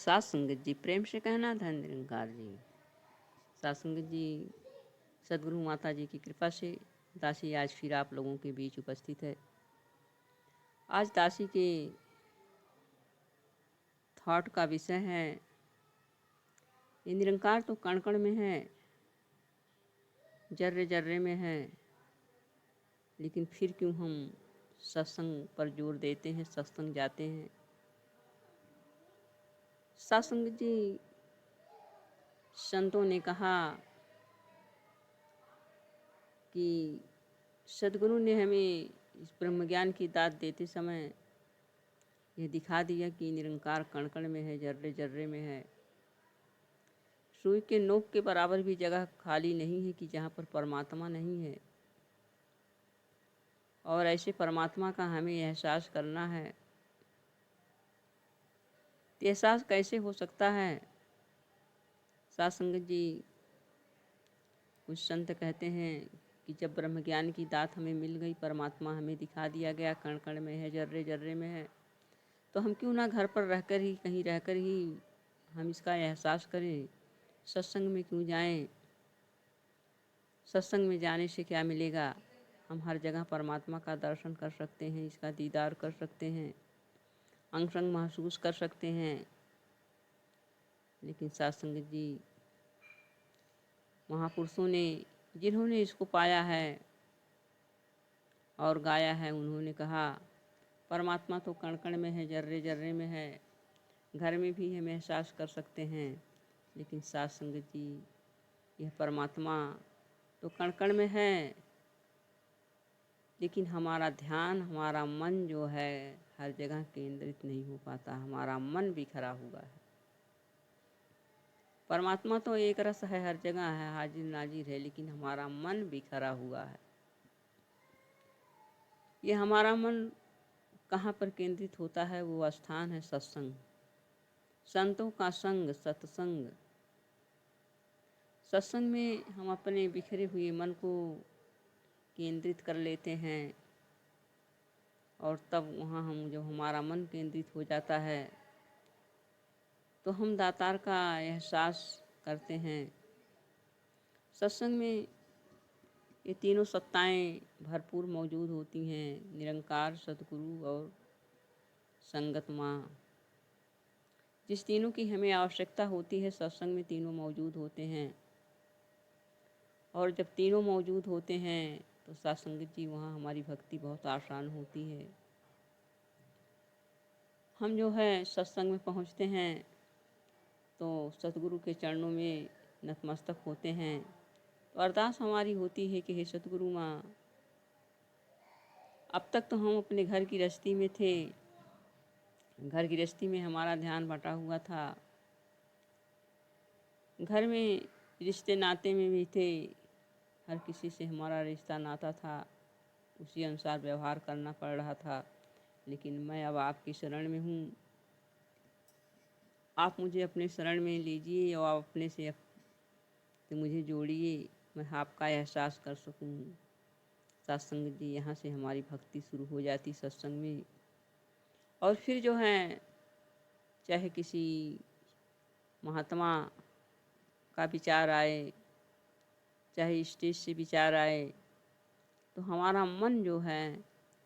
सात संगत जी प्रेम से कहना धन निरंकार जी। सात संगत जी, सदगुरु माता जी की कृपा से दासी आज फिर आप लोगों के बीच उपस्थित है। आज दासी के थॉट का विषय है, ये निरंकार तो कण कण में है, जर्रे जर्रे में है, लेकिन फिर क्यों हम सत्संग पर जोर देते हैं, सत्संग जाते हैं। सात संगत जी, संतों ने कहा कि सदगुरु ने हमें इस ब्रह्म ज्ञान की दात देते समय यह दिखा दिया कि निरंकार कण कण में है, जर्रे जर्रे में है। सुई के नोक के बराबर भी जगह खाली नहीं है कि जहाँ पर परमात्मा नहीं है। और ऐसे परमात्मा का हमें एहसास करना है। तो एहसास कैसे हो सकता है? सात संगत जी, कुछ संत कहते हैं कि जब ब्रह्म ज्ञान की दात हमें मिल गई, परमात्मा हमें दिखा दिया गया, कण कण में है, जर्रे जर्रे में है, तो हम क्यों ना घर पर रहकर ही, कहीं रहकर ही हम इसका एहसास करें। सत्संग में क्यों जाएं? सत्संग में जाने से क्या मिलेगा? हम हर जगह परमात्मा का दर्शन कर सकते हैं, इसका दीदार कर सकते हैं, अंग संग महसूस कर सकते हैं। लेकिन सात संगत जी, महापुरुषों ने जिन्होंने इसको पाया है और गाया है, उन्होंने कहा परमात्मा तो कण कण में है, जर्रे जर्रे में है, घर में भी हम एहसास कर सकते हैं। लेकिन सात संगत जी, यह परमात्मा तो कण कण में है, लेकिन हमारा ध्यान, हमारा मन जो है हर जगह केंद्रित नहीं हो पाता, हमारा मन बिखरा हुआ है। परमात्मा तो एक रस है, हर जगह है, हाजिर नाजिर है, लेकिन हमारा मन बिखरा हुआ है। ये हमारा मन कहाँ पर केंद्रित होता है? वो स्थान है सत्संग, संतों का संग, सत्संग। सत्संग में हम अपने बिखरे हुए मन को केंद्रित कर लेते हैं, और तब वहाँ हम, जब हमारा मन केंद्रित हो जाता है, तो हम दातार का एहसास करते हैं। सत्संग में ये तीनों सत्ताएं भरपूर मौजूद होती हैं, निरंकार, सतगुरु और संगत माँ। जिस तीनों की हमें आवश्यकता होती है, सत्संग में तीनों मौजूद होते हैं। और जब तीनों मौजूद होते हैं तो सात संगत जी, वहाँ हमारी भक्ति बहुत आसान होती है। हम जो है सत्संग में पहुँचते हैं तो सतगुरु के चरणों में नतमस्तक होते हैं। तो अरदास हमारी होती है कि हे सतगुरु माँ, अब तक तो हम अपने घर की गृहस्थी में थे, घर गृहस्थी में हमारा ध्यान बटा हुआ था, घर में रिश्ते नाते में भी थे, हर किसी से हमारा रिश्ता नाता था, उसी अनुसार व्यवहार करना पड़ रहा था। लेकिन मैं अब आपकी शरण में हूँ, आप मुझे अपने शरण में लीजिए और आप अपने से मुझे जोड़िए, मैं आपका एहसास कर सकूँ। सत्संग जी, यहाँ से हमारी भक्ति शुरू हो जाती सत्संग में। और फिर जो है, चाहे किसी महात्मा का विचार आए, चाहे स्टेज से विचार आए, तो हमारा मन जो है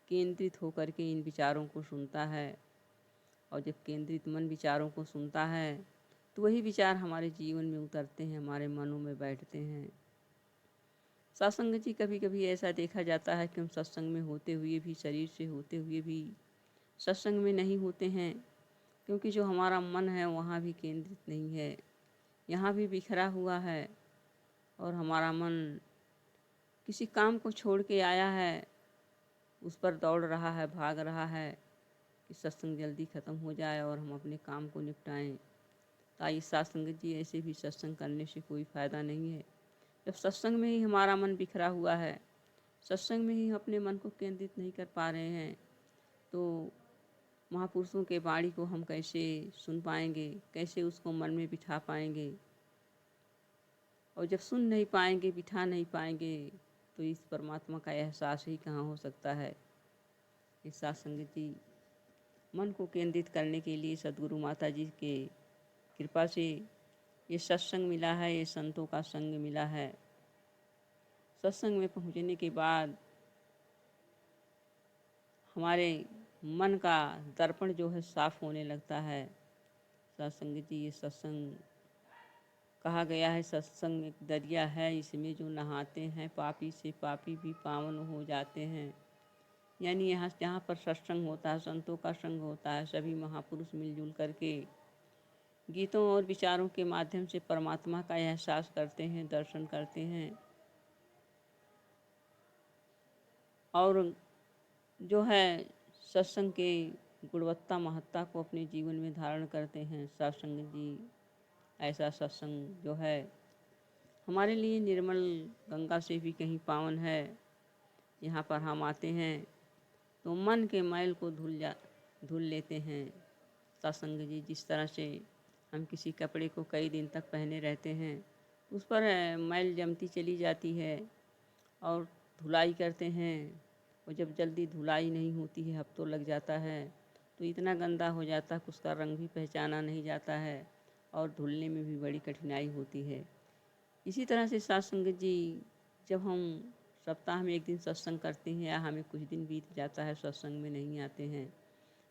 केंद्रित होकर के इन विचारों को सुनता है। और जब केंद्रित मन विचारों को सुनता है तो वही विचार हमारे जीवन में उतरते हैं, हमारे मनों में बैठते हैं। सत्संग जी, कभी कभी ऐसा देखा जाता है कि हम सत्संग में होते हुए भी, शरीर से होते हुए भी सत्संग में नहीं होते हैं, क्योंकि जो हमारा मन है वहाँ भी केंद्रित नहीं है, यहाँ भी बिखरा हुआ है। और हमारा मन किसी काम को छोड़ के आया है, उस पर दौड़ रहा है, भाग रहा है कि सत्संग जल्दी ख़त्म हो जाए और हम अपने काम को निपटाएं। ताई सात संगत जी, ऐसे भी सत्संग करने से कोई फ़ायदा नहीं है। जब सत्संग में ही हमारा मन बिखरा हुआ है, सत्संग में ही अपने मन को केंद्रित नहीं कर पा रहे हैं, तो महापुरुषों के वाणी को हम कैसे सुन पाएंगे, कैसे उसको मन में बिठा पाएंगे। और जब सुन नहीं पाएंगे, बिठा नहीं पाएंगे, तो इस परमात्मा का एहसास ही कहाँ हो सकता है। इस सात संगत जी, मन को केंद्रित करने के लिए सदगुरु माता जी के कृपा से ये सत्संग मिला है, ये संतों का संग मिला है। सत्संग में पहुँचने के बाद हमारे मन का दर्पण जो है साफ होने लगता है। सत्संग जी, ये सत्संग कहा गया है, सत्संग एक दरिया है, इसमें जो नहाते हैं पापी से पापी भी पावन हो जाते हैं। यानी यहाँ जहाँ पर सत्संग होता है, संतों का संग होता है, सभी महापुरुष मिलजुल करके गीतों और विचारों के माध्यम से परमात्मा का एहसास करते हैं, दर्शन करते हैं और जो है सत्संग के गुणवत्ता महत्ता को अपने जीवन में धारण करते हैं। सत्संग जी ऐसा सत्संग जो है हमारे लिए निर्मल गंगा से भी कहीं पावन है। यहाँ पर हम आते हैं तो मन के मैल को धुल लेते हैं। सत्संग जी जिस तरह से हम किसी कपड़े को कई दिन तक पहने रहते हैं, उस पर मैल जमती चली जाती है और धुलाई करते हैं, और जब जल्दी धुलाई नहीं होती है, हफ्तों लग जाता है, तो इतना गंदा हो जाता है कि उसका रंग भी पहचाना नहीं जाता है और धुलने में भी बड़ी कठिनाई होती है। इसी तरह से सत्संग जी जब हम सप्ताह में एक दिन सत्संग करते हैं या हमें कुछ दिन बीत जाता है सत्संग में नहीं आते हैं,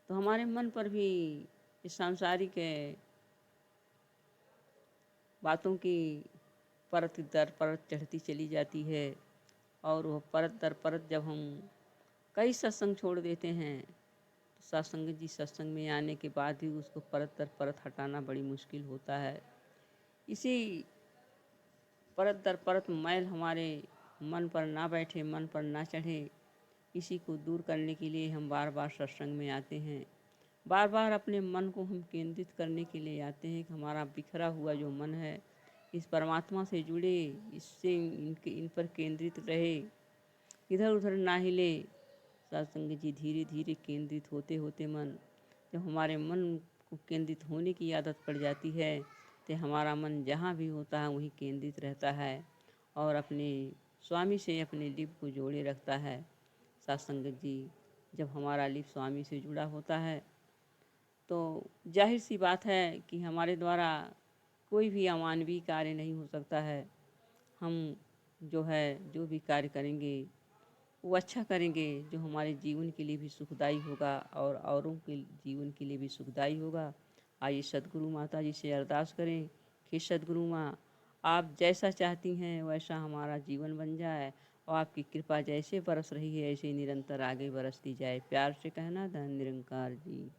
तो हमारे मन पर भी इस सांसारिक बातों की परत दर परत चढ़ती चली जाती है और वह परत दर परत जब हम कई सत्संग छोड़ देते हैं तो सत्संग जी सत्संग में आने के बाद भी उसको परत दर परत हटाना बड़ी मुश्किल होता है। इसी परत दर परत मैल हमारे मन पर ना बैठे, मन पर ना चढ़े, इसी को दूर करने के लिए हम बार बार सत्संग में आते हैं। बार बार अपने मन को हम केंद्रित करने के लिए आते हैं कि हमारा बिखरा हुआ जो मन है इस परमात्मा से जुड़े, इससे इन पर केंद्रित रहे, इधर उधर ना हिले। सत्संग जी धीरे धीरे केंद्रित होते होते मन, जब हमारे मन को केंद्रित होने की आदत पड़ जाती है तो हमारा मन जहाँ भी होता है वहीं केंद्रित रहता है और अपने स्वामी से अपने लिप को जोड़े रखता है। सत्संग जी जब हमारा लिप स्वामी से जुड़ा होता है तो जाहिर सी बात है कि हमारे द्वारा कोई भी अमानवीय कार्य नहीं हो सकता है। हम जो है जो भी कार्य करेंगे वो अच्छा करेंगे, जो हमारे जीवन के लिए भी सुखदायी होगा और औरों के जीवन के लिए भी सुखदायी होगा। आइए सद्गुरु माता जी से अरदास करें कि सद्गुरु माँ, आप जैसा चाहती हैं वैसा हमारा जीवन बन जाए और आपकी कृपा जैसे बरस रही है ऐसे निरंतर आगे बरसती जाए। प्यार से कहना, धन निरंकार जी।